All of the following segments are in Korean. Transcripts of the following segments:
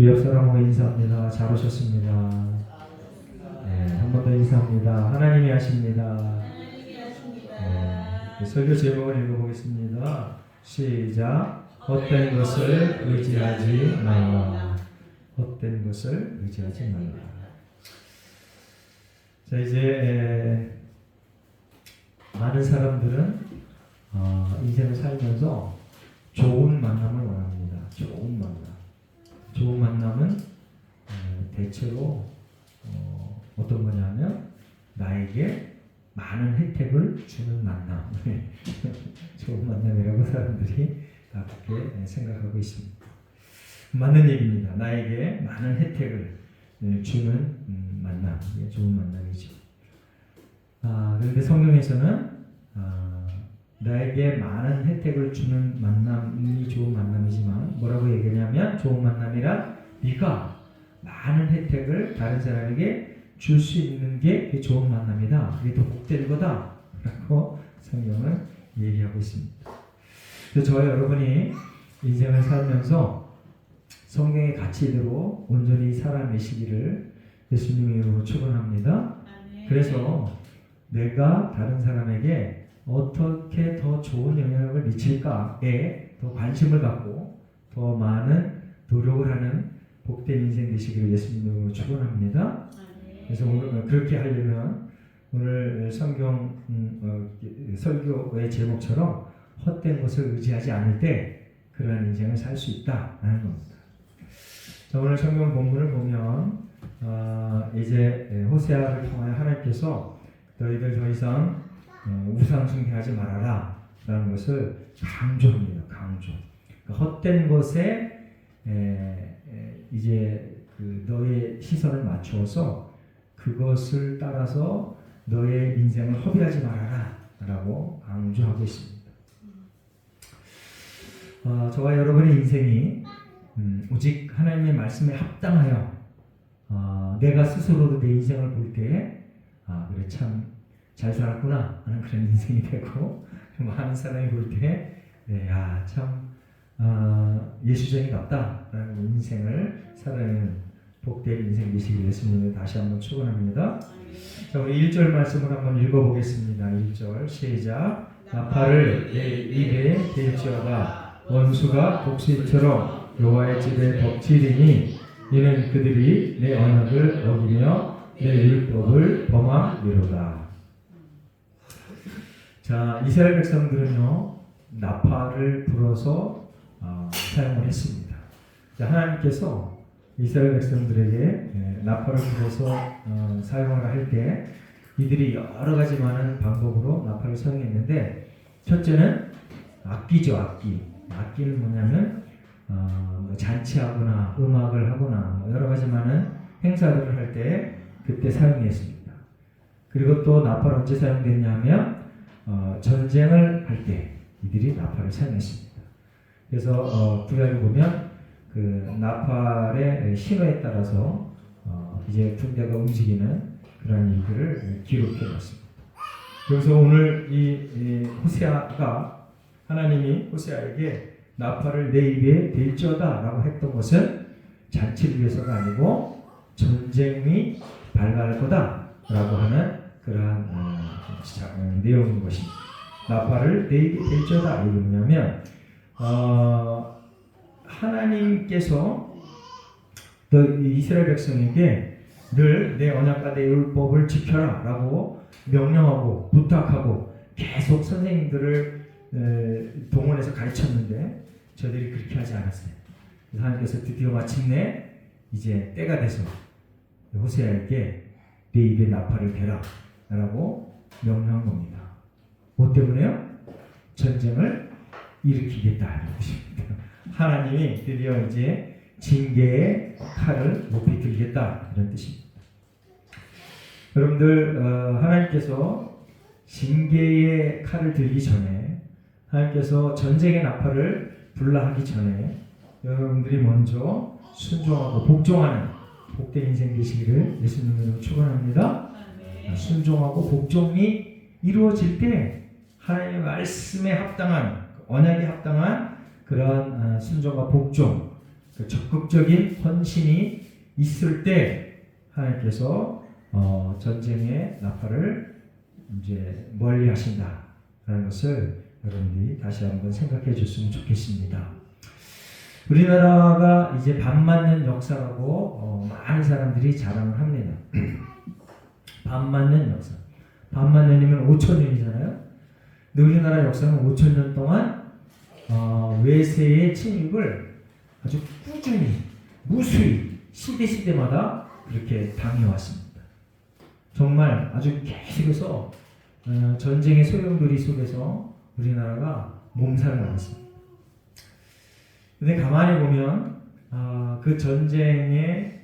옆 사람하고 인사합니다. 잘 오셨습니다. 네, 한 번 더 인사합니다. 하나님이 하십니다. 네, 설교 제목을 읽어보겠습니다. 시작. 헛된 것을 의지하지 말라. 헛된 것을 의지하지 말라. 자, 이제 많은 사람들은 인생을 살면서 좋은 만남을 원합니다. 좋은 만남. 좋은 만남은 대체로 어떤 거냐면 나에게 많은 혜택을 주는 만남. 좋은 만남이라고 사람들이 다 그렇게 생각하고 있습니다. 맞는 얘기입니다. 나에게 많은 혜택을 주는 만남. 이게 좋은 만남이죠. 그런데 성경에서는 나에게 많은 혜택을 주는 만남이 좋은 만남이지만 뭐라고 얘기하냐면 좋은 만남이라 네가 많은 혜택을 다른 사람에게 줄 수 있는 게 좋은 만남이다. 그게 더 복될 거다. 라고 성경은 얘기하고 있습니다. 그래서 저와 여러분이 인생을 살면서 성경의 가치대로 온전히 살아내시기를 예수님의 이름으로 축원합니다. 그래서 내가 다른 사람에게 어떻게 더 좋은 영향을 미칠까에 더 관심을 갖고 더 많은 노력을 하는 복된 인생 되시기를 예수님으로 축원합니다. 그래서 오늘 그렇게 하려면 오늘 성경 설교의 제목처럼 헛된 것을 의지하지 않을 때 그러한 인생을 살 수 있다라는 겁니다. 자, 오늘 성경 본문을 보면 이제 호세아를 통하여 하나님께서 너희들 더 이상 우상 숭배하지 말아라 라는 것을 강조합니다. 강조. 그러니까 헛된 것에 이제 너의 시선을 맞추어서 그것을 따라서 너의 인생을 허비하지 말아라 라고 강조하고 있습니다. 저와 여러분의 인생이 오직 하나님의 말씀에 합당하여 내가 스스로도 내 인생을 볼 때 그래 참 잘 살았구나 하는 그런 인생이 되고 많은 사람이 볼 때 참 예수쟁이 같다 라는 인생을 살아내는 복된 인생 되시길 예수님을 다시 한번 축원합니다. 자, 우리 1절 말씀을 한번 읽어보겠습니다. 1절 시작. 나팔을 내 입에 댈지어다 원수가 독수리처럼 여호와의 집에 덮치리니 이는 그들이 내 언약을 어기며 내 율법을 범함이로다. 자, 이스라엘 백성들은요 나팔을 불어서 사용을 했습니다. 자, 하나님께서 이스라엘 백성들에게 나팔을 불어서 사용을 할 때 이들이 여러 가지 많은 방법으로 나팔을 사용했는데 첫째는 악기죠. 악기는 뭐냐면 잔치하거나 음악을 하거나 여러 가지 많은 행사들을 할 때 그때 사용했습니다. 그리고 또 나팔 언제 사용됐냐면 전쟁을 할 때 이들이 나팔을 사용했습니다. 그래서 구약에 보면 그 나팔의 신호에 따라서 이제 군대가 움직이는 그런 일들을 기록해 놨습니다. 그래서 오늘 이 호세아가 하나님이 호세아에게 나팔을 내 입에 댈지어다 라고 했던 것은 잔치를 위해서가 아니고 전쟁이 발발할 거다 라고 하는 그러한 내용인 것입니다. 나팔을 내 입에 댈지어다 이게 뭐냐면 하나님께서 이스라엘 백성에게 늘 내 언약과 내 율법을 지켜라 라고 명령하고 부탁하고 계속 선생님들을 동원해서 가르쳤는데 저들이 그렇게 하지 않았어요. 그래서 하나님께서 드디어 마침내 이제 때가 돼서 호세아에게 내 입에 나팔을 대라 라고 명령한 겁니다. 뭐 때문에요? 전쟁을 일으키겠다는 것입니다. 하나님이 드디어 이제 징계의 칼을 높이 들겠다 이런 뜻입니다. 여러분들 하나님께서 징계의 칼을 들기 전에 하나님께서 전쟁의 나팔을 불라 하기 전에 여러분들이 먼저 순종하고 복종하는 복된 인생 되시기를 예수님으로 축원합니다. 순종하고 복종이 이루어질 때 하나님의 말씀에 합당한 언약에 합당한 그러한 순종과 복종 그 적극적인 헌신이 있을 때 하나님께서 전쟁의 나팔을 이제 멀리 하신다라는 것을 여러분들이 다시 한번 생각해 줬으면 좋겠습니다. 우리나라가 이제 밥 맞는 역사라고 많은 사람들이 자랑을 합니다. 밥 맞는 역사. 밥 맞는 년이면 5,000년이잖아요. 근데 우리나라 역사는 5,000년 동안 외세의 침입을 아주 꾸준히 무수히 시대마다 그렇게 당해왔습니다. 정말 아주 계속해서 전쟁의 소용돌이 속에서 우리나라가 몸살을 앓았습니다. 근데 가만히 보면 그 전쟁의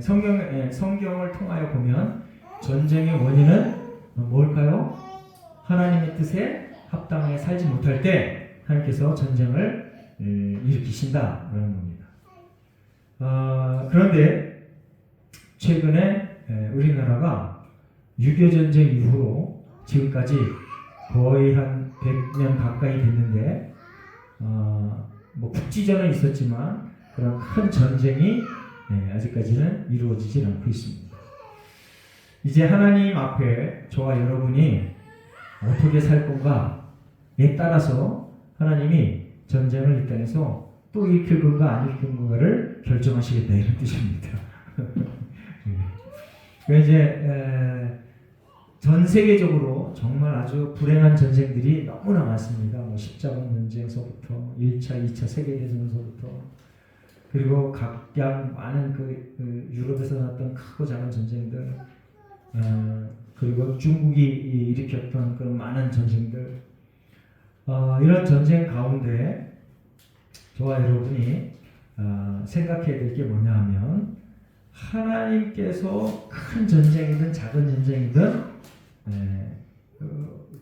성경을 통하여 보면 전쟁의 원인은 뭘까요? 하나님의 뜻에 합당하게 살지 못할 때 하나님께서 전쟁을 일으키신다라는 겁니다. 그런데 최근에 우리나라가 6.25 전쟁 이후로 지금까지 거의 한 100년 가까이 됐는데 뭐 국지전은 있었지만 그런 큰 전쟁이 아직까지는 이루어지지 않고 있습니다. 이제 하나님 앞에 저와 여러분이 어떻게 살 건가에 따라서 하나님이 전쟁을 이 땅에서 또 일으킬 건가 안 일으킬 건가를 결정하시겠다 이런 뜻입니다. 이제 전 세계적으로 정말 아주 불행한 전쟁들이 너무나 많습니다. 뭐 십자군 전쟁서부터 1차, 2차 세계대전서부터 그리고 각양 많은 그 유럽에서 났던 크고 작은 전쟁들 그리고 중국이 일으켰던 그 많은 전쟁들 이런 전쟁 가운데 저와 여러분이 생각해야 될 게 뭐냐 하면 하나님께서 큰 전쟁이든 작은 전쟁이든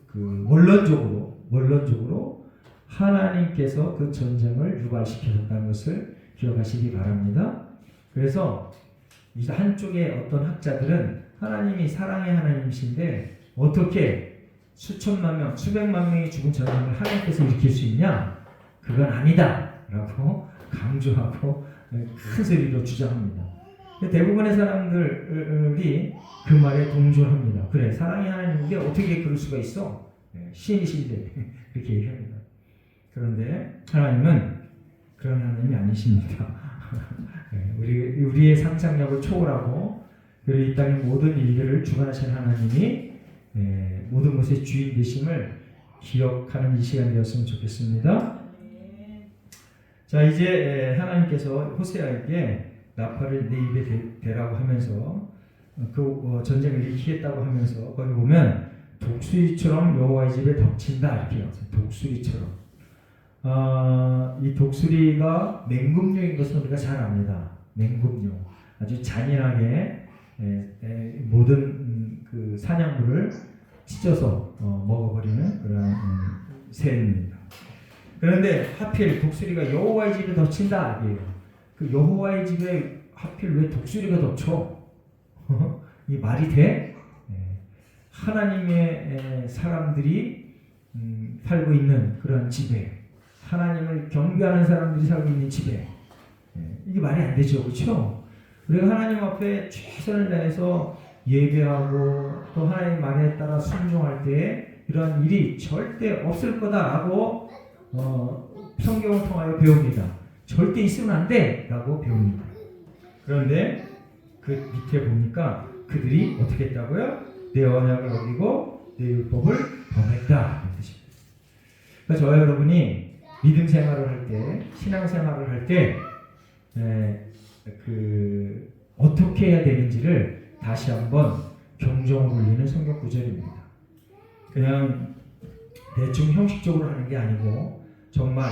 그 원론적으로 하나님께서 그 전쟁을 유발시켰다는 것을 기억하시기 바랍니다. 그래서 이제 한쪽에 어떤 학자들은 하나님이 사랑의 하나님이신데 어떻게 수천만 명, 수백만 명이 죽은 전쟁을 하나님께서 일으킬 수 있냐? 그건 아니다 라고 강조하고 큰 소리로 주장합니다. 대부분의 사람들이 그 말에 동조합니다. 그래, 사랑의 하나님인데 어떻게 그럴 수가 있어? 신이신데 이렇게 얘기합니다. 그런데 하나님은 그런 하나님이 아니십니다. 우리의 상상력을 초월하고 그리고 이 땅의 모든 일들을 주관하시는 하나님이 모든 것의 주인 되심을 기억하는 이 시간이 되었으면 좋겠습니다. 자, 이제 하나님께서 호세아에게 나팔을 내 입에 대라고 하면서 그 전쟁을 일으키겠다고 하면서 거기 보면 독수리처럼 여호와의 집에 덮친다 이렇게 나와요. 독수리처럼. 이 독수리가 맹금류인 것은 우리가 잘 압니다. 맹금류. 아주 잔인하게 모든 그 사냥물을 찢어서 먹어버리는 그런 새입니다. 그런데 하필 독수리가 여호와의 집에 덮친다 이게요. 그 여호와의 집에 하필 왜 독수리가 덮쳐? 이 말이 돼? 하나님의 사람들이 살고 있는 그런 집에 하나님을 경배하는 사람들이 살고 있는 집에 이게 말이 안 되죠, 그렇죠? 우리가 하나님 앞에 최선을 다해서 예배하고 또 하나님 말에 따라 순종할 때 이런 일이 절대 없을 거다라고 성경을 통하여 배웁니다. 절대 있으면 안 돼! 라고 배웁니다. 그런데 그 밑에 보니까 그들이 어떻게 했다고요? 내 언약을 어기고 내 율법을 범했다. 이 뜻입니다. 그러니까 저와 여러분이 믿음 생활을 할 때, 신앙 생활을 할 때, 어떻게 해야 되는지를 다시 한번 경종을 울리는 성경 구절입니다. 그냥 대충 형식적으로 하는 게 아니고 정말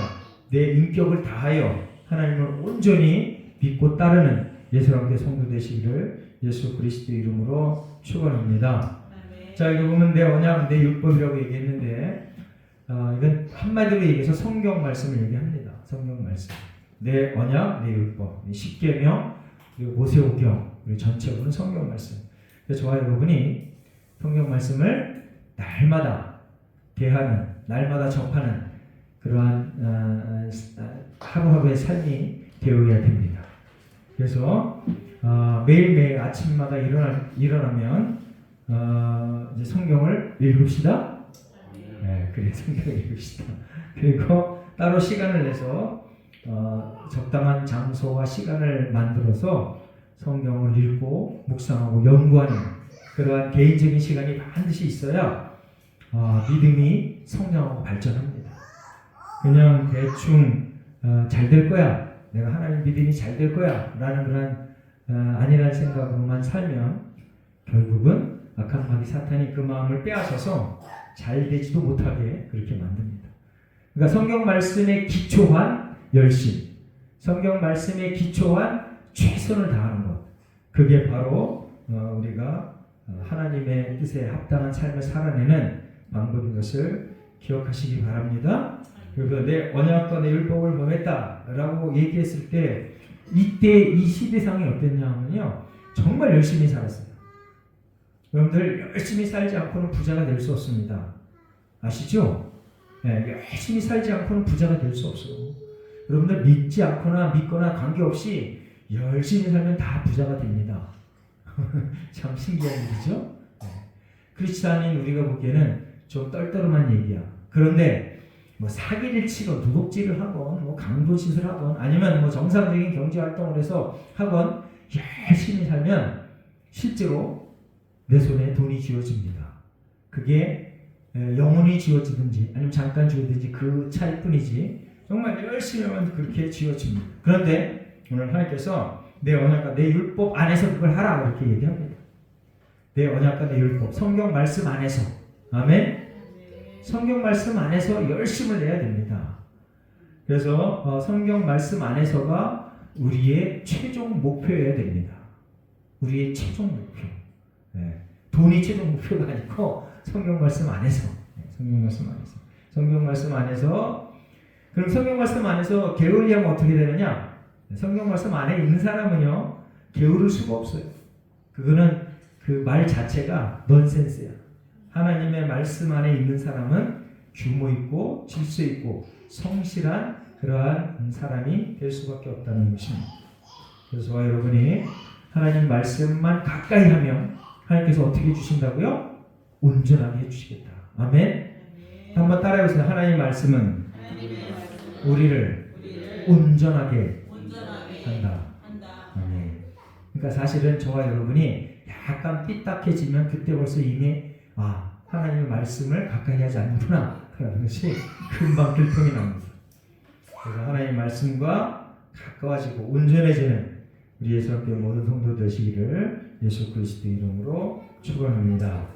내 인격을 다하여 하나님을 온전히 믿고 따르는 예수님께 성도 되시기를 예수 그리스도 이름으로 축원합니다. 자, 여기 보면 내 언약, 내 율법이라고 얘기했는데 이건 한마디로 얘기해서 성경 말씀을 얘기합니다. 성경 말씀. 내 언약, 내 율법. 십계명, 그리고 모세오경, 그리고 전체로는 성경 말씀. 그래서 저와 여러분이 성경 말씀을 날마다 대하는, 날마다 접하는 그러한 하루하루의 삶이 되어야 됩니다. 그래서 매일매일 아침마다 일어나면 이제 성경을 읽읍시다. 네, 그래 성경을 읽읍시다. 그리고 따로 시간을 내서 적당한 장소와 시간을 만들어서 성경을 읽고 묵상하고 연구하는 그러한 개인적인 시간이 반드시 있어야 믿음이 성장하고 발전합니다. 그냥 대충 잘 될 거야, 내가 하나님 믿음이 잘 될 거야 라는 그런 아니라는 생각으로만 살면 결국은 악한 마귀 사탄이 그 마음을 빼앗아서 잘 되지도 못하게 그렇게 만듭니다. 그러니까 성경 말씀에 기초한 열심, 성경 말씀에 기초한 최선을 다하는 것, 그게 바로 우리가 하나님의 뜻에 합당한 삶을 살아내는 방법인 것을 기억하시기 바랍니다. 그리고 내 언약과 내 율법을 범했다라고 얘기했을 때 이때 이 시대상이 어땠냐면요, 정말 열심히 살았어요. 여러분들 열심히 살지 않고는 부자가 될 수 없습니다. 아시죠? 네, 열심히 살지 않고는 부자가 될 수 없어요. 여러분들 믿지 않거나 믿거나 관계없이 열심히 살면 다 부자가 됩니다. 참 신기한 일이죠? 네. 그렇지 않은 우리가 보기에는 좀 떨떠름한 얘기야. 그런데 뭐 사기를 치건 도둑질을 하건 뭐 강도짓을 하건 아니면 뭐 정상적인 경제활동을 해서 하건 열심히 살면 실제로 내 손에 돈이 쥐어집니다. 그게 영원히 쥐어지든지 아니면 잠깐 쥐어지든지 그 차이뿐이지 정말 열심히 하면 그렇게 쥐어집니다. 그런데 오늘 하나님께서 내 언약과 내 율법 안에서 그걸 하라 이렇게 얘기합니다. 내 언약과 내 율법, 성경 말씀 안에서. 아멘. 성경 말씀 안에서 열심을 내야 됩니다. 그래서 성경 말씀 안에서가 우리의 최종 목표여야 됩니다. 우리의 최종 목표. 네. 돈이 최종 목표가 아니고 성경 말씀 안에서. 네. 성경 말씀 안에서. 성경 말씀 안에서. 그럼 성경 말씀 안에서 게을리하면 어떻게 되느냐? 성경 말씀 안에 있는 사람은요, 게으를 수가 없어요. 그거는 그 말 자체가 넌센스야. 하나님의 말씀 안에 있는 사람은 규모 있고 질서 있고 성실한 그러한 사람이 될 수밖에 없다는 것입니다. 그래서 여러분이 하나님 말씀만 가까이 하면 하나님께서 어떻게 해주신다고요? 온전하게 해주시겠다. 아멘. 한번 따라해보세요. 하나님 말씀은 우리를 온전하게 한다. 아멘. 그러니까 사실은 저와 여러분이 약간 삐딱해지면 그때 벌써 이미 하나님의 말씀을 가까이 하지 않는구나 그런 것이 금방 들통이 납니다. 그래서 하나님의 말씀과 가까워지고 온전해지는 우리 예수님께 모든 성도 되시기를 예수 그리스도 이름으로 축원합니다.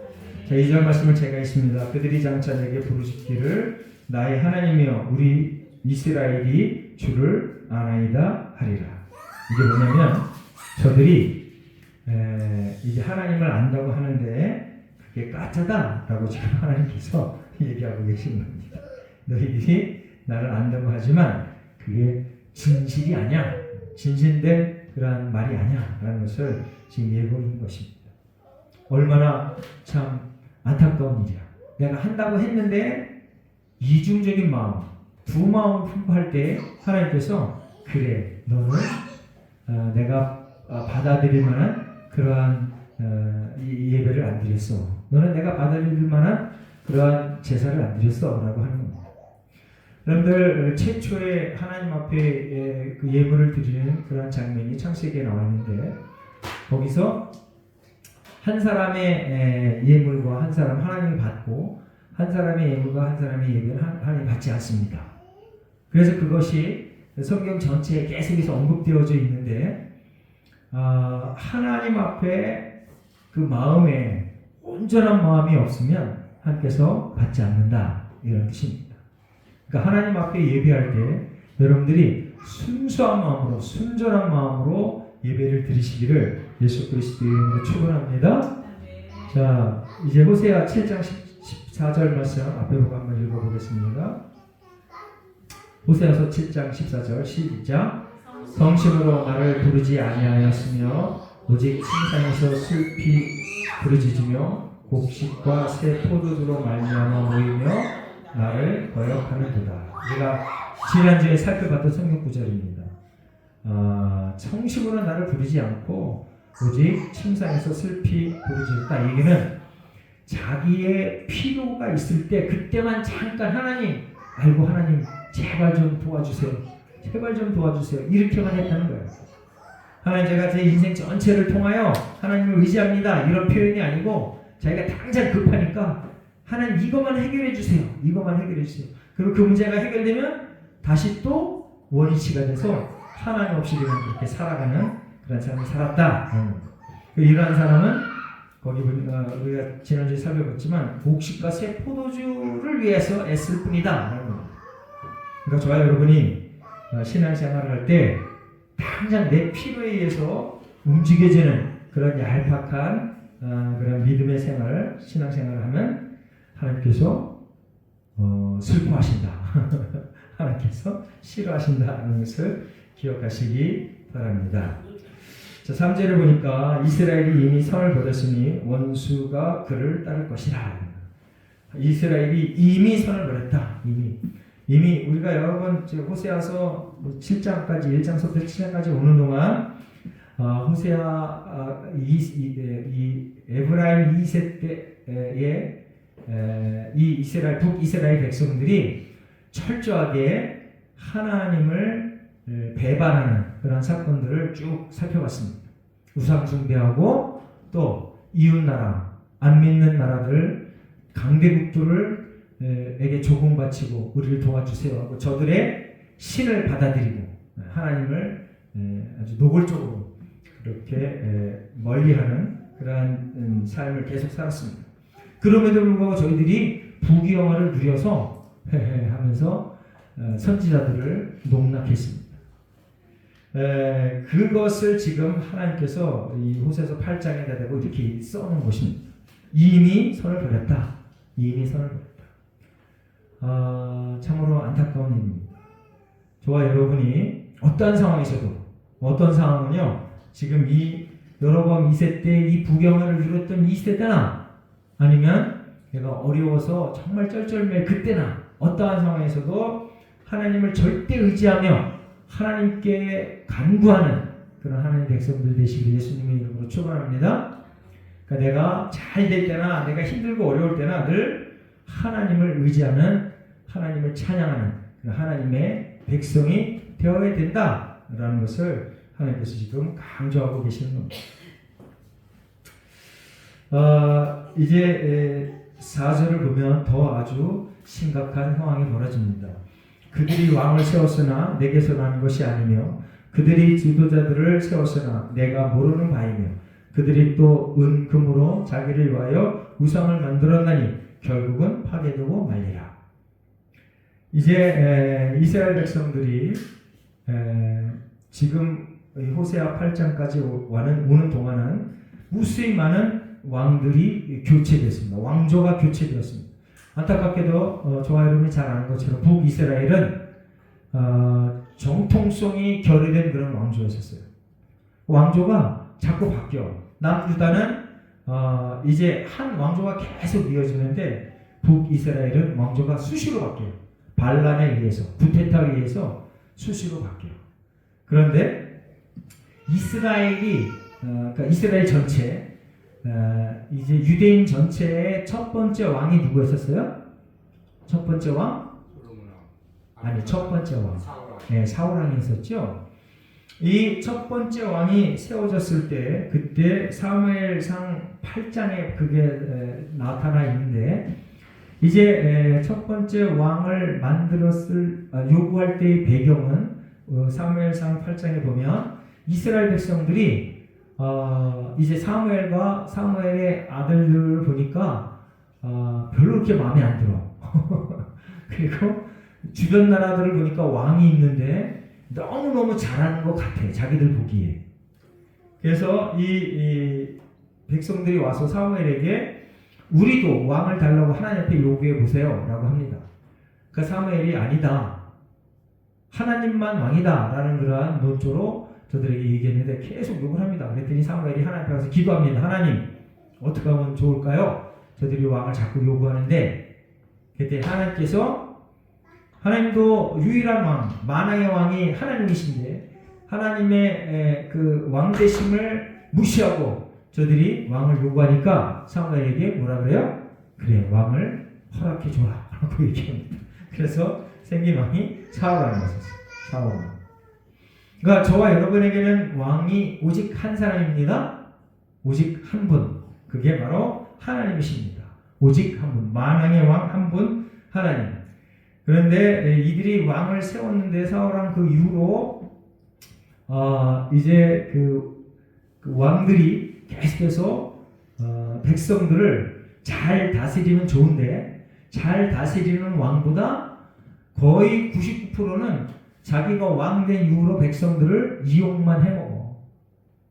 자, 2절 말씀을 제가 읽습니다. 그들이 장차 내게 부르짖기를 나의 하나님이여 우리 이스라엘이 주를 아나이다 하리라. 이게 뭐냐면 저들이 이제 하나님을 안다고 하는데 그게 가짜다라고 지금 하나님께서 얘기하고 계신 겁니다. 너희들이 나를 안다고 하지만 그게 진실이 아니야. 진실된 그러한 말이 아니야 라는 것을 지금 예고한 것입니다. 얼마나 참 안타까운 일이야. 내가 한다고 했는데 이중적인 마음, 두 마음을 품고 할 때 하나님께서 그래 너는 내가 받아들일 만한 그러한 이 예배를 안 드렸어. 너는 내가 받아들일 만한 그러한 제사를 안 드렸어 라고 하는 겁니다. 여러분들 최초의 하나님 앞에 그 예물을 드리는 그러한 장면이 창세기에 나와 있는데 거기서 한 사람의 예물과 한 사람 하나님이 받고 한 사람의 예물과 한 사람의 예물을 하나님이 받지 않습니다. 그래서 그것이 성경 전체에 계속해서 언급되어져 있는데 하나님 앞에 그 마음에 온전한 마음이 없으면 하나님께서 받지 않는다 이런 뜻입니다. 그러니까 하나님 앞에 예배할 때 여러분들이 순수한 마음으로 순전한 마음으로 예배를 드리시기를 예수 그리스도의 이름으로 축원합니다. 자, 이제 호세아 7장 14절 말씀 앞에 보고 한번 읽어보겠습니다. 호세아서 7장 14절 시작. 성심으로 나를 부르지 아니하였으며 오직 침상에서 슬피 부르짖으며 곡식과 새 포도주로 말미암아 모이며 나를 거역하는도다. 우리가 지난주에 살펴봤던 성경 구절입니다. 청심으로 나를 부르지 않고 오직 침상에서 슬피 부르짖었다. 얘기는 자기의 필요가 있을 때 그때만 잠깐 하나님 알고 하나님 제발 좀 도와주세요. 제발 좀 도와주세요. 이렇게만 했다는 거예요. 하나님 제가 제 인생 전체를 통하여 하나님을 의지합니다. 이런 표현이 아니고 자기가 당장 급하니까 하나님 이것만 해결해 주세요. 이것만 해결해 주세요. 그리고 그 문제가 해결되면 다시 또 원위치가 돼서 하나님 없이 그냥 그렇게 살아가는 그런 삶을 살았다. 이러한 사람은 거기 우리가 지난주에 살펴봤지만 곡식과 새 포도주를 위해서 애쓸 뿐이다. 그러니까 저와 여러분이 신앙생활을 할 때 당장 내 필요에 의해서 움직여지는 그런 얄팍한 그런 믿음의 생활, 신앙생활을 하면 하나님께서 슬퍼하신다. 하나님께서 싫어하신다는 것을 기억하시기 바랍니다. 자, 3절을 보니까 이스라엘이 이미 선을 버렸으니 원수가 그를 따를 것이라. 이스라엘이 이미 선을 버렸다. 이미 우리가 여러 번 호세아서 7장까지 1장서부터 7장까지 오는 동안 호세아 이 에브라임 2세 때의 이 이스라엘 북이스라엘 백성들이 철저하게 하나님을 배반하는 그런 사건들을 쭉 살펴봤습니다. 우상 숭배하고 또 이웃 나라, 안 믿는 나라들, 강대국들을 에게 조공 바치고 우리를 도와주세요 하고 저들의 신을 받아들이고 하나님을 아주 노골적으로 그렇게 멀리하는 그러한 삶을 계속 살았습니다. 그럼에도 불구하고 저희들이 부귀영화를 누려서 하면서 선지자들을 농락했습니다. 그것을 지금 하나님께서 이 호세아서 8장에다 대고 이렇게 써놓은 것입니다. 이미 선을 버렸다. 이미 선을 버렸다. 참으로 안타까운 일입니다. 저와 여러분이 어떠한 상황은요, 지금 이 여로보암 2세 때 이 부경화를 누렸던 2세 때나 아니면 내가 어려워서 정말 쩔쩔매 그때나 어떠한 상황에서도 하나님을 절대 의지하며 하나님께 간구하는 그런 하나님 백성들 되시기를 예수님의 이름으로 축원합니다. 그러니까 내가 잘 될 때나 내가 힘들고 어려울 때나 늘 하나님을 의지하는 하나님을 찬양하는 하나님의 백성이 되어야 된다라는 것을 하나님께서 지금 강조하고 계시는 겁니다. 이제 4절을 보면 더 아주 심각한 상황이 벌어집니다. 그들이 왕을 세웠으나 내게서 난 것이 아니며 그들이 지도자들을 세웠으나 내가 모르는 바이며 그들이 또 금으로 자기를 위하여 우상을 만들었나니 결국은 파괴되고 말리라. 이제 이스라엘 백성들이 지금 호세아 8장까지 오는 동안은 무수히 많은 왕들이 교체됐습니다. 왕조가 교체되었습니다. 안타깝게도 저와 여러분이 잘 아는 것처럼 북이스라엘은 정통성이 결여된 그런 왕조였었어요. 왕조가 자꾸 바뀌어. 남유다는 이제 한 왕조가 계속 이어지는데 북이스라엘은 왕조가 수시로 바뀌어요. 반란에 의해서, 구테타에 의해서 수시로 바뀌어요. 그런데 이스라엘이 그러니까 이스라엘 전체 이제 유대인 전체의 첫 번째 왕이 누구였었어요? 첫 번째 왕? 아니, 첫 번째 왕. 네, 사울왕이 있었죠. 이 첫 번째 왕이 세워졌을 때 그때 사무엘상 8장에 그게 나타나 있는데 이제 첫 번째 왕을 요구할 때의 배경은 사무엘상 8장에 보면 이스라엘 백성들이 이제 사무엘의 아들들을 보니까 별로 그렇게 마음에 안 들어. 그리고 주변 나라들을 보니까 왕이 있는데 너무너무 잘하는 것 같아. 자기들 보기에. 그래서 이 백성들이 와서 사무엘에게 우리도 왕을 달라고 하나님 앞에 요구해 보세요 라고 합니다. 그 사무엘이 아니다. 하나님만 왕이다 라는 그러한 논조로 저들에게 얘기했는데 계속 욕을 합니다. 그랬더니 사무엘이 하나님 앞에 가서 기도합니다. 하나님 어떻게 하면 좋을까요? 저들이 왕을 자꾸 요구하는데 그때 하나님께서 하나님도 유일한 왕, 만왕의 왕이 하나님이신데 하나님의 그 왕대심을 무시하고 저들이 왕을 요구하니까 사무엘에게 뭐라 그래요? 그래, 왕을 허락해 줘라 라고 얘기합니다. 그래서 생긴 왕이 사울왕이 있었어요. 사울왕. 그러니까 저와 여러분에게는 왕이 오직 한 사람입니다. 오직 한 분. 그게 바로 하나님이십니다. 오직 한 분. 만왕의 왕 한 분 하나님. 그런데 이들이 왕을 세웠는데 사울왕 그 이후로 이제 그 왕들이 계속해서 백성들을 잘 다스리면 좋은데 잘 다스리는 왕보다 거의 99%는 자기가 왕 된 이후로 백성들을 이용만 해먹어.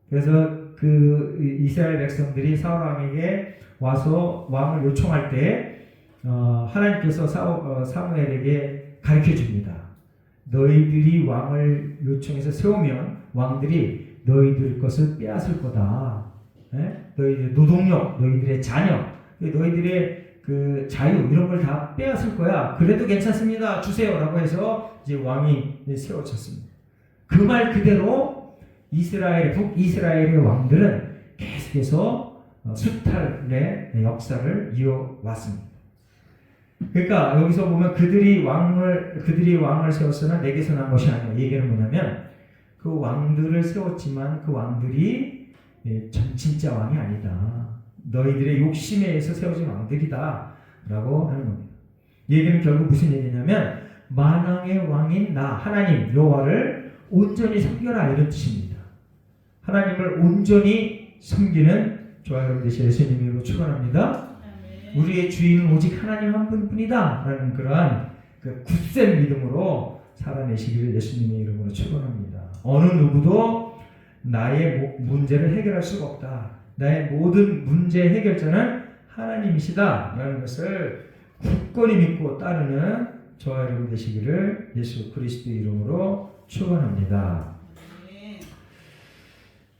그래서 그 이스라엘 백성들이 사울 왕에게 와서 왕을 요청할 때 하나님께서 사무엘에게 가르쳐 줍니다. 너희들이 왕을 요청해서 세우면 왕들이 너희들 것을 빼앗을 거다. 너희들 노동력, 너희들의 자녀, 너희들의 그 자유 이런 걸 다 빼앗을 거야. 그래도 괜찮습니다. 주세요라고 해서 이제 왕이 세워졌습니다. 그 말 그대로 북이스라엘의 왕들은 계속해서 수탈의 역사를 이어왔습니다. 그러니까 여기서 보면 그들이 왕을 세웠으나 내게서 난 것이 아니야. 얘기는 뭐냐면 그 왕들을 세웠지만 그 왕들이 진짜 왕이 아니다. 너희들의 욕심에 의해서 세워진 왕들이다 라고 하는 겁니다. 얘기는 결국 무슨 얘기냐면 만왕의 왕인 나 하나님 여호와를 온전히 섬겨라 이런 뜻입니다. 하나님을 온전히 섬기는 저와 여러분 되시 예수님 이름으로 축원합니다. 우리의 주인은 오직 하나님 한 분뿐이다 라는 그러한 그 굳센 믿음으로 살아내시기를 예수님의 이름으로 축원합니다. 어느 누구도 나의 문제를 해결할 수가 없다. 나의 모든 문제 해결자는 하나님이시다 라는 것을 굳건히 믿고 따르는 저와 여러분 되시기를 예수 그리스도의 이름으로 축원합니다.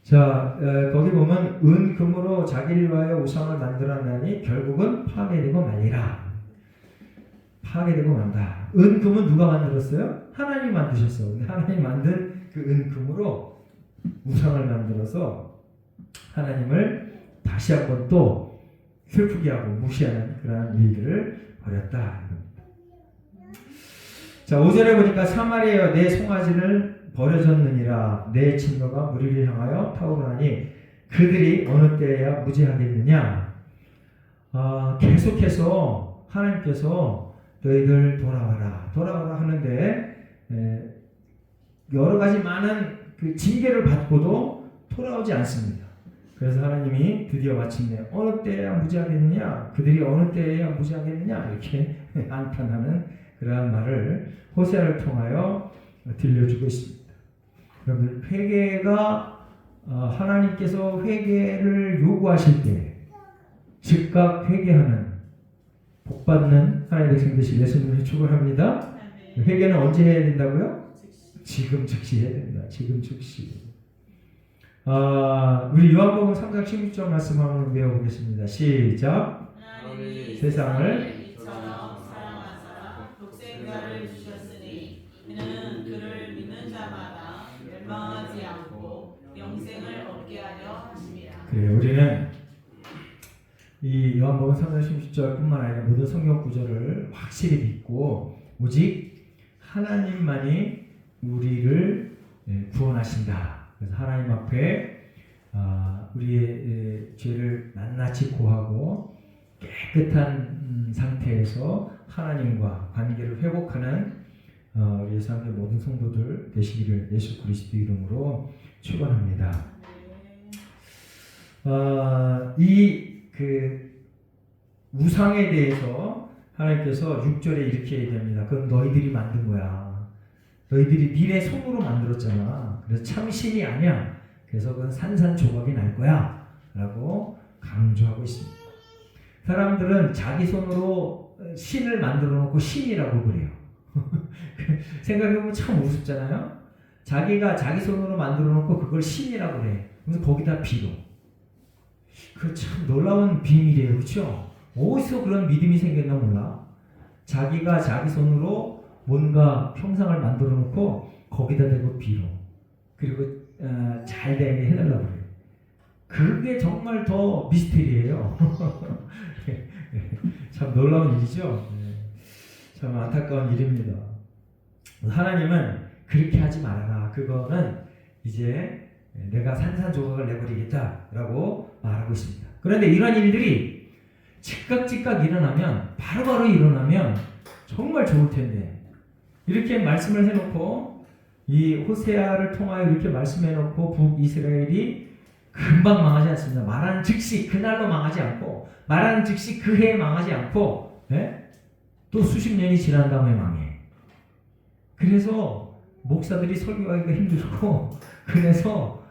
자, 거기 보면 은금으로 자기를 위하여 우상을 만들었나니 결국은 파괴되고 말리라. 파괴되고 만다. 은금은 누가 만들었어요? 하나님 만드셨어. 근데 하나님 만든 그 은금으로 우상을 만들어서 하나님을 다시 한번 또 슬프게 하고 무시하는 그러한 일들을 벌였다. 자, 5절에 보니까 사마리아여 내 송아지를 버려졌느니라 내 진노가 무리를 향하여 타오르나니 그들이 어느 때야 무지하겠느냐. 계속해서 하나님께서 너희들 돌아와라 하는데 여러 가지 많은 그 징계를 받고도 돌아오지 않습니다. 그래서 하나님이 드디어 마침내 어느 때야 무지하겠느냐, 그들이 어느 때야 무지하겠느냐 이렇게 안탄하는 그러한 말을 호세아를 통하여 들려주고 있습니다. 여러분 회개가 하나님께서 회개를 요구하실 때 즉각 회개하는 복받는 하나님의 백성 되시길 예수님을 축원합니다. 회개는 언제 해야 된다고요? 지금 즉시 해야 됩니다. 지금 즉시. 우리 요한복음 3장 16절 말씀 한번 외워보겠습니다. 시작. 세상을 이처럼 사랑하사 독생자를 주셨으니 이는 그를 믿는 자마다 멸망하지 않고 영생을 얻게 하려 하심이라. 그래, 우리는 이 요한복음 3장 16절뿐만 아니라 모든 성경 구절을 확실히 믿고 오직 하나님만이 우리를 구원하신다. 그래서 하나님 앞에 우리의 죄를 낱낱이 고하고 깨끗한 상태에서 하나님과 관계를 회복하는 우리 예수님의 모든 성도들 되시기를 예수 그리스도 이름으로 축원합니다. 이 그 우상에 대해서 하나님께서 6절에 이렇게 얘기합니다. 그건 너희들이 만든 거야. 너희들이 니네 손으로 만들었잖아. 그래서 참신이 아니야. 그래서 그건 산산조각이 날 거야 라고 강조하고 있습니다. 사람들은 자기 손으로 신을 만들어 놓고 신이라고 그래요. 생각해보면 참 우습잖아요. 자기가 자기 손으로 만들어 놓고 그걸 신이라고 그래. 그래서 거기다 빌어. 그 참 놀라운 비밀이에요. 그렇죠? 어디서 그런 믿음이 생겼나 몰라. 자기가 자기 손으로 뭔가 형상을 만들어 놓고 거기다 대고 빌어. 그리고 잘 되게 해달라고 그래요. 그게 정말 더 미스테리예요. 참 놀라운 일이죠. 참 안타까운 일입니다. 하나님은 그렇게 하지 말아라. 그거는 이제 내가 산산조각을 내버리겠다라고 말하고 있습니다. 그런데 이런 일들이 즉각 일어나면 바로바로 일어나면 정말 좋을 텐데 이렇게 말씀을 해놓고 이 호세아를 통하여 이렇게 말씀해놓고 북이스라엘이 금방 망하지 않습니다. 말하는 즉시 그날로 망하지 않고 말하는 즉시 그 해에 망하지 않고 또 수십 년이 지난 다음에 망해. 그래서 목사들이 설교하기가 힘들고 그래서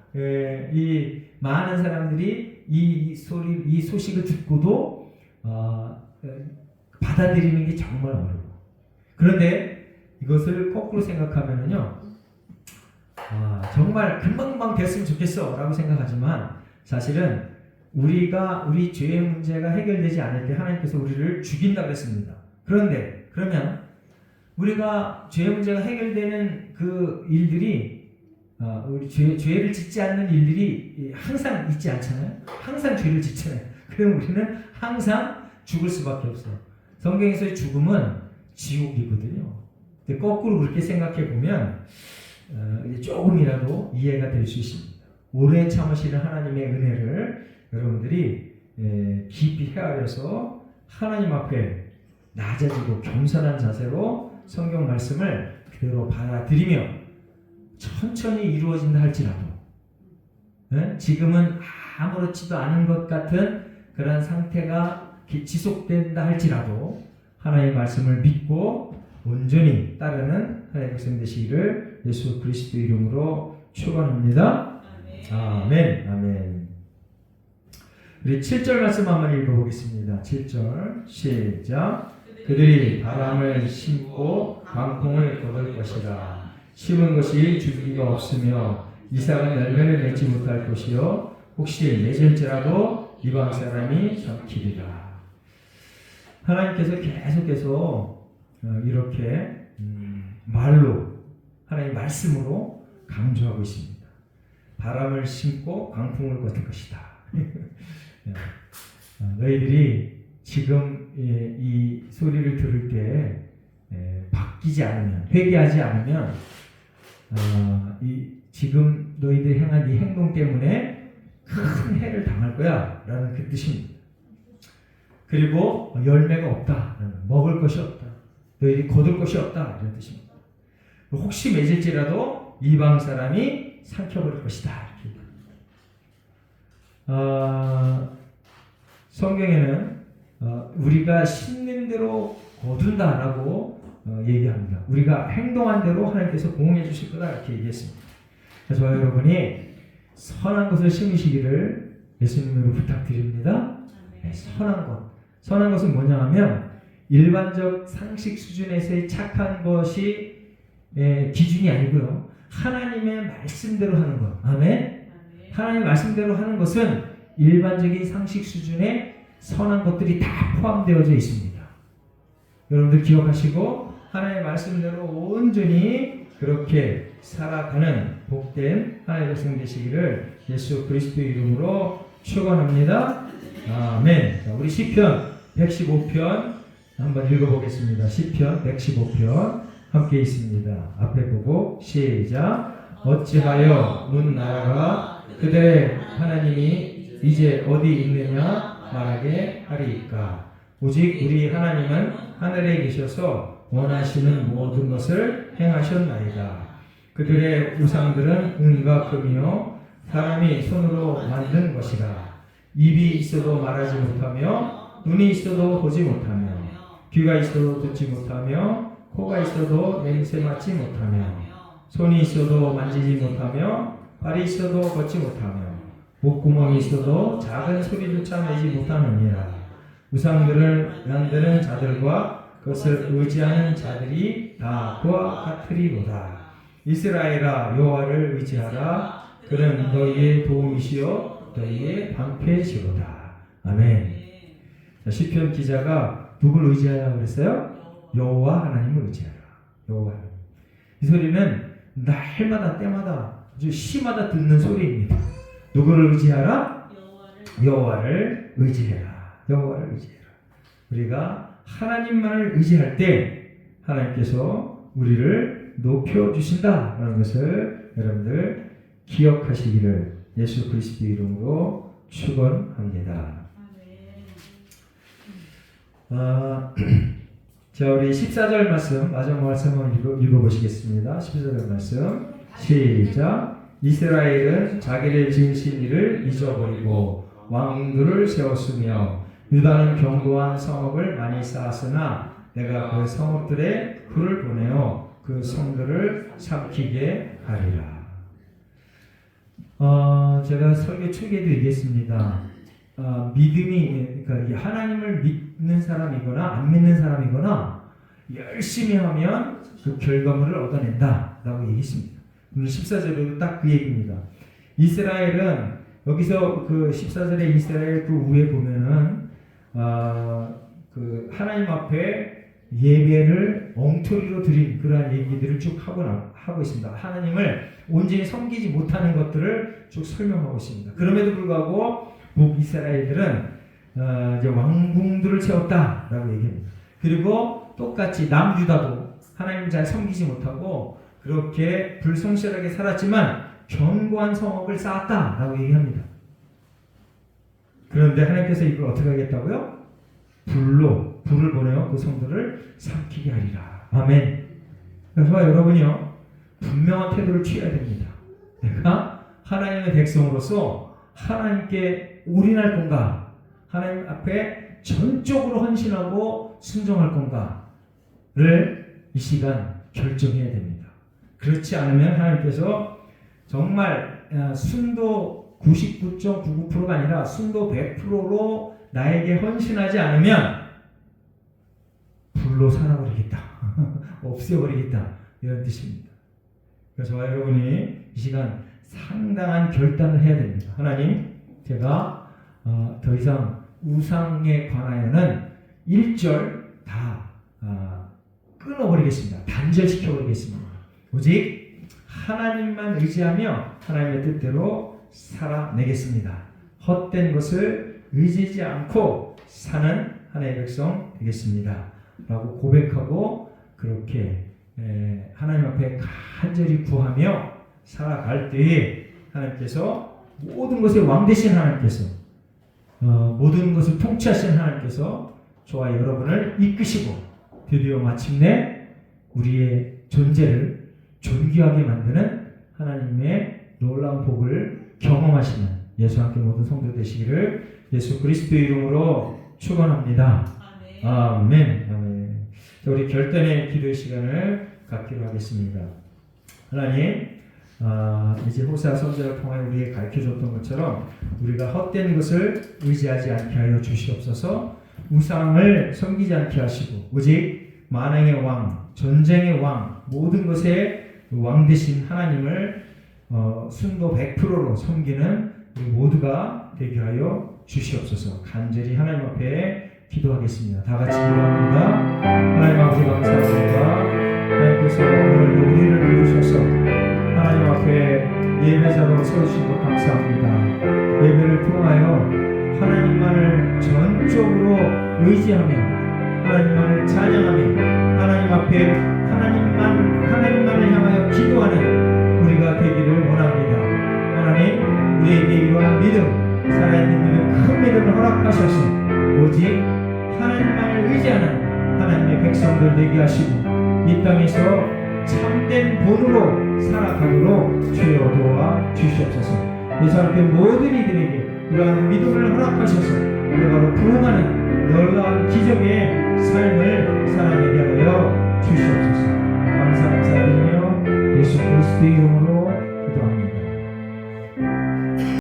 이 많은 사람들이 이 소식을 듣고도 받아들이는 게 정말 어려워. 그런데 이것을 거꾸로 생각하면은요, 정말 금방금방 됐으면 좋겠어 라고 생각하지만 사실은 우리 죄의 문제가 해결되지 않을 때 하나님께서 우리를 죽인다고 했습니다. 그런데 그러면 우리가 죄의 문제가 해결되는 그 일들이 우리 죄를 짓지 않는 일들이 항상 있지 않잖아요. 항상 죄를 짓잖아요. 그럼 우리는 항상 죽을 수밖에 없어요. 성경에서의 죽음은 지옥이거든요. 근데 거꾸로 그렇게 생각해 보면 조금이라도 이해가 될 수 있습니다. 오래 참으시는 하나님의 은혜를 여러분들이 깊이 헤아려서 하나님 앞에 낮아지고 겸손한 자세로 성경 말씀을 그대로 받아들이며 천천히 이루어진다 할지라도 지금은 아무렇지도 않은 것 같은 그런 상태가 지속된다 할지라도 하나님의 말씀을 믿고 온전히 따르는 하나님의 백성 되시기를 예수 그리스도 이름으로 축원합니다. 아멘. 아멘. 우리 7절 말씀 한번 읽어보겠습니다. 7절 시작. 그들이 바람을 심고 광풍을 거둘 것이라. 심은 것이 줄기가 없으며 이삭은 열매를 맺지 못할 것이요 혹시 맺을지라도 이방 사람이 삼키리라. 하나님께서 계속해서 이렇게 말로 하나님의 말씀으로 강조하고 있습니다. 바람을 심고 광풍을 거둘 것이다. 너희들이 지금 이 소리를 들을 때 바뀌지 않으면 회개하지 않으면 지금 너희들이 행한 이 행동 때문에 큰 해를 당할 거야 라는 그 뜻입니다. 그리고 열매가 없다, 먹을 것이 없다, 너희들이 거둘 것이 없다 이런 뜻입니다. 혹시 맺을지라도 이방 사람이 삼켜버릴 것이다 이렇게. 성경에는 우리가 심는 대로 거둔다라고 얘기합니다. 우리가 행동한 대로 하나님께서 공응해 주실 거다 이렇게 얘기했습니다. 그래서 저와 여러분이 선한 것을 심으시기를 예수님으로 부탁드립니다. 네, 선한 것은 뭐냐 하면 일반적 상식 수준에서의 착한 것이 기준이 아니고요. 하나님의 말씀대로 하는 것. 아멘. 하나님의 말씀대로 하는 것은 일반적인 상식 수준의 선한 것들이 다 포함되어져 있습니다. 여러분들 기억하시고 하나님의 말씀대로 온전히 그렇게 살아가는 복된 하나님의 백성 되시기를 예수 그리스도의 이름으로 축원합니다. 아멘. 자, 우리 시편 115편 한번 읽어보겠습니다. 시편 115편 함께 있습니다. 앞에 보고 시작. 어찌하여 문 나라가 그들의 하나님이 이제 어디 있느냐 말하게 하리이까. 오직 우리 하나님은 하늘에 계셔서 원하시는 모든 것을 행하셨나이다. 그들의 우상들은 은과 금이요 사람이 손으로 만든 것이라. 입이 있어도 말하지 못하며 눈이 있어도 보지 못하며 귀가 있어도 듣지 못하며 코가 있어도 냄새 맡지 못하며 손이 있어도 만지지 못하며 발이 있어도 걷지 못하며 목구멍이 있어도 작은 소리조차 내지 못하느니라. 우상들을 만드는 자들과 그것을 의지하는 자들이 다 그와 같으리로다. 이스라엘아 여호와를 의지하라. 그는 너희의 도움이시요 너희의 방패시로다. 아멘. 자, 시편 기자가 누굴 의지하라고 그랬어요? 여호와 하나님을 의지하라. 여호와. 이 소리는 날마다 때마다 아주 시마다 듣는 소리입니다. 누구를 의지하라? 여호와를 의지해라. 여호와를 의지해라. 우리가 하나님만을 의지할 때 하나님께서 우리를 높여주신다라는 것을 여러분들 기억하시기를 예수 그리스도 이름으로 축원합니다. 자, 우리 14절 말씀, 마지막 말씀 한번 읽어보시겠습니다. 14절 말씀 시작. 이스라엘은 자기를 지으신 이를 잊어버리고 왕들을 세웠으며 유다는 견고한 성읍을 많이 쌓았으나 내가 그 성읍들에 불을 보내어 그 성들을 삼키게 하리라. 제가 설교 초기에도 얘기했습니다. 믿음이, 그러니까 하나님을 믿는 사람이거나 안 믿는 사람이거나 열심히 하면 그 결과물을 얻어낸다라고 얘기했습니다. 오늘 14절에도 딱 그 얘기입니다. 이스라엘은 여기서 그 14절에 이스라엘 그 위에 보면은 그 하나님 앞에 예배를 엉터리로 드린 그러한 얘기들을 쭉 하고 있습니다. 하나님을 온전히 섬기지 못하는 것들을 쭉 설명하고 있습니다. 그럼에도 불구하고 북이스라엘들은 이제 왕궁들을 세웠다라고 얘기합니다. 그리고 똑같이 남유다도 하나님 잘 섬기지 못하고 그렇게 불성실하게 살았지만 견고한 성읍을 쌓았다라고 얘기합니다. 그런데 하나님께서 이걸 어떻게 하겠다고요? 불을 보내어 그 성들을 삼키게 하리라. 아멘. 그래서 여러분이요, 분명한 태도를 취해야 됩니다. 내가 하나님의 백성으로서 하나님께 올인할 건가? 하나님 앞에 전적으로 헌신하고 순종할 건가를 이 시간 결정해야 됩니다. 그렇지 않으면 하나님께서 정말 순도 99.99%가 아니라 순도 100%로 나에게 헌신하지 않으면 불로 살아버리겠다. 없애버리겠다. 이런 뜻입니다. 그래서 저와 여러분이 이 시간 상당한 결단을 해야 됩니다. 하나님, 제가 더 이상 우상에 관하여는 1절 다 끊어버리겠습니다. 단절시켜버리겠습니다. 오직 하나님만 의지하며 하나님의 뜻대로 살아내겠습니다. 헛된 것을 의지하지 않고 사는 하나님의 백성 되겠습니다. 라고 고백하고 그렇게 하나님 앞에 간절히 구하며 살아갈 때에 하나님께서 모든 것의 왕 되신 하나님께서 모든 것을 통치하신 하나님께서 저와 여러분을 이끄시고 드디어 마침내 우리의 존재를 존귀하게 만드는 하나님의 놀라운 복을 경험하시는 예수 함께 모든 성도 되시기를 예수 그리스도의 이름으로 축원합니다. 아멘. 아멘. 자, 우리 결단의 기도의 시간을 갖기로 하겠습니다. 하나님, 이제 호세아 선지자를 통하여 우리에게 가르쳐줬던 것처럼 우리가 헛된 것을 의지하지 않게 하여 주시옵소서. 우상을 섬기지 않게 하시고 오직 만왕의 왕, 전쟁의 왕, 모든 것의 왕 되신 하나님을 순도 100%로 섬기는 우리 모두가 되게 하여 주시옵소서. 간절히 하나님 앞에 기도하겠습니다. 다 같이 기도합니다. 하나님 아버지 감사합니다. 하나님께서 오늘도 우리를 부르셔서 하나님 앞에 예배자로 세우신 것 감사합니다. 예배를 통하여 하나님만을 전적으로 의지하며 하나님만을 찬양하며 하나님 앞에 하나님만을 향하여 기도하는 우리가 되기를 원합니다. 하나님, 우리에게 이러한 믿음, 살아있는 믿음, 큰 믿음을 허락하셔서 오직 하나님만을 의지하는 하나님의 백성들 되게 하시고 이 땅에서 참된 본으로 살아가도록 주여 도와 주시옵소서. 예수 앞에 모든 이들에게 이러한 믿음을 허락하셔서 우리가 바로 부흥하는 놀라운 기적의 삶을 살아내